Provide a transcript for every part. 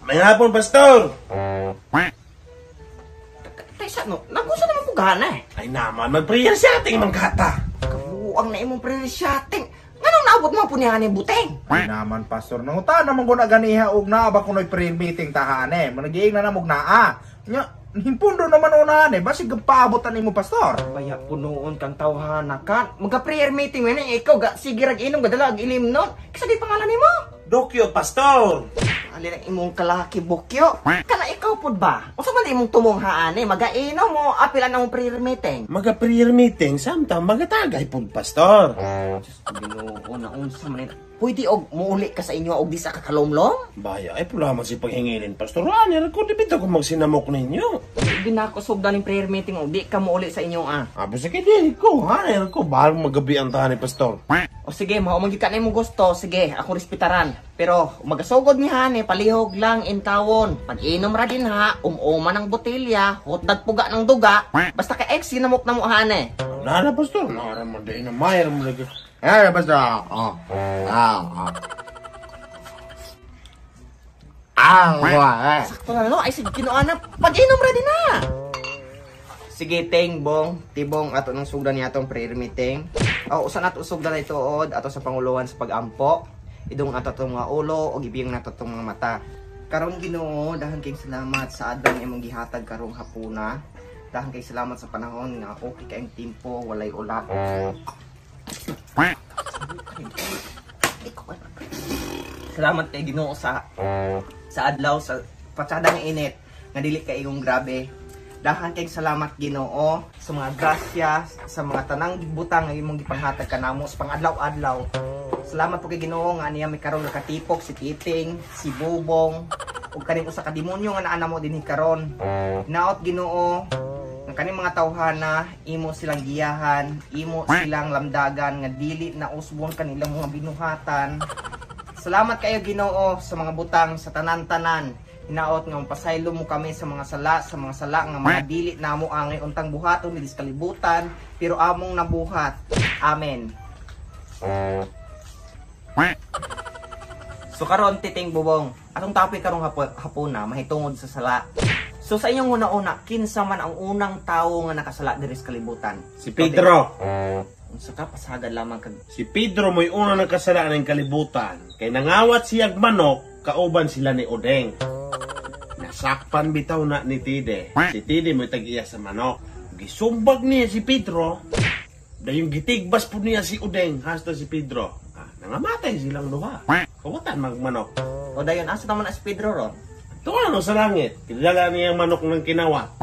May hapon, Pastor. Taysa no, nagusa naman ko gana eh. Ay naman, mag-prayer siya ating mga kata. Kabuang na imong prayer shotting. Nganong naabot mo po niya ni buteng? Ay naman, Pastor. Nanguta naman ko na ganiha og na ba kuno'y prayer meeting tahane. Managiing na namog naa. Nya, himpundo naman unahan eh. Basig paabotan nimo, Pastor. Baya punuon kang tawhana ka. Maga-prayer meeting man ikaw ga sige rag inom gadala ag ilim non. Kisa di pangalan nimo? Dokyo, Pastor. Ali ang imong kalaki bukyo. Kana ikaw pud ba? Unsa man imong tumunghaan eh magainom mo apilan ang prayer meeting. Maga-prayer meeting, samtang magatagay po, Pastor. Ginoo na unsa man ito. Pwede og muuli ka sa inyo og di sa kakalomlom? Baya, ay pula man si paghingilin, Pastor. Ano, kung di bito ko magsinamok ninyo. Di na ako sugdan ng prayer meeting og di ka muuli sa inyo ah. Abo sa kaya ko, ano ko, bahal magabi ang tahan ni Pastor. O sige, maumagi ka na imong gusto. Sige, ako respetaran. Pero, magasugod niya ni palihog lang in tawon. Pag inom ra din ha, umuman ng botelya, hotdag puga ng duga. Basta ka ex, sinamok na mo hane. Nana, Pastor, naraman din na mayroon mo lagi. Ay, Pastor. Sakto na no, ay sige, kinuana. Pag inom ra din ha. Sige, Teng, Bong, Tibong, ato nang sugdan niya atong prayer meeting. O, usan ato sugdan ito od, ato sa Panguluhan sa pag-ampo. Idong ato itong mga ulo, o gibiyang nato itong mga mata. Karong Ginoo, dahan kayong salamat sa adlaw nga imong gihatag karong hapuna. Dahan kayong salamat sa panahon nga okay kayong timpo, walay ulat. Salamat kay Ginoo sa adlaw sa patsadang init nga dili kay iyong grabe. Dahan kay salamat Ginoo sa mga grasya sa mga tanang butang nga imong gipanghatag kanamo sa pangadlaw-adlaw. Salamat po kay Ginoo nga niya may karon nakatipok si Titing, si Bubong ug kaning usa ka demonyo nga naa mo dinhi karon. Naot Ginoo nga kaning mga tawhana imo silang giyahan, imo silang lamdagan nga dili na usbon kanilang mga binuhatan. Salamat kayo Ginoo sa mga butang sa tanan-tanan. Hinaot nga pasaylo mo kami sa mga sala nga mga dili namo angay untang buhaton dili sa kalibutan pero among nabuhat. Amen. So karon Titing Bubong, atong topic karong hapuna mahitungod sa sala. So sa inyong una-una, kinsa man ang unang tawo nga nakasala diri sa kalibutan? Si Pedro. Unsa ka pasagad lamang kag Si Pedro mo'y una nakasala ng kalibutan. Kay nangawat siyag manok, kauban sila ni Odeng. Nasakpan bitaw na ni Tide. Si Tide mo'y tag-iya sa manok. Gisumbag niya si Pedro. Dayong gitigbas po niya si Odeng hasta si Pedro. Nangamatay silang duha. Kawatan magmanok. o dayon asa naman as Pedro ron? Tuwa no sa langit. Kilala niya ang manok ng kinawat.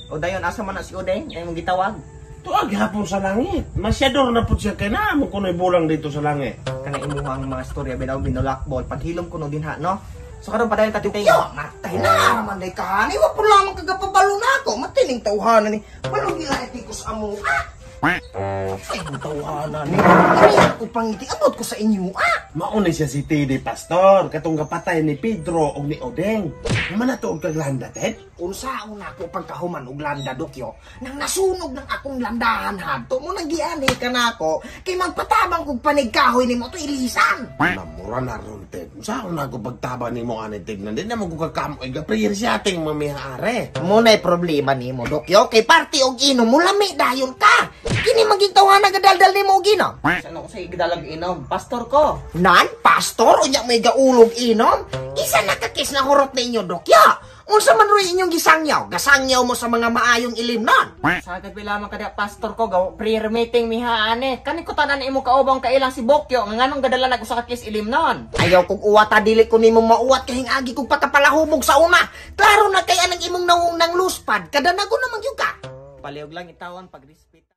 O dayon asa man na si Odeng ay mong gitawag? Tuwag hapon sa langit. Masyador na po siya kay na mo kuno'y bulang dito sa langit. Kana imuhang mga storya binaw binulakbol paghilom kuno din ha no. So karon padayon ta Titing. Yo, matay na naman day ka. Ni wa po lamang kagapabalo na ako. Matining tawhanan ni. Paano nila etikos amo? Ay, tawhanan ni. Ay, ako pangiti. Abot ko sa inyo. Maunay siya si Tede Pastor. Katong kapatay ni Pedro o ni Odeng. Naman na to ang kaglanda, Ted? Unsaon ako pagkahuman og landa dokyo. Nang nasunog ng akong landahan hadto mo nang giani ka nako. Kay magpatabang kog panigkahoy nimo to ilisan. Namura na ron, Ted. Saan na ako pagtaba ni mo ani, Ted? Nandun na mo kukakamo. Prayer siya ating mamihare. Muna'y problema nimo dokyo. Kay party og inom mo lami dayon ka. Kini maging tawanan gadaldal nimo og inom. Ano ko sa igdalag inom? Pastor ko. Nan, pastor, unya may gaulog inom. Isa nakakis na hurot ninyo, dokya. Unsa man ro inyong gisangyaw? Gasangyaw mo sa mga maayong ilim non. Sagad lamang kada pastor ko gaw prayer meeting mihaane. Kani ko tanan imo kaubang kailang si Bokyo nganong gadala nag usa ka kis ilim non. Ayaw kog uwat dili ko nimo mauwat kay agi kog pakapalahubog sa una. Klaro na kay anang imong nawong nang luspad. Kada nago namang yung ka. Palihog lang itawan pag respeto.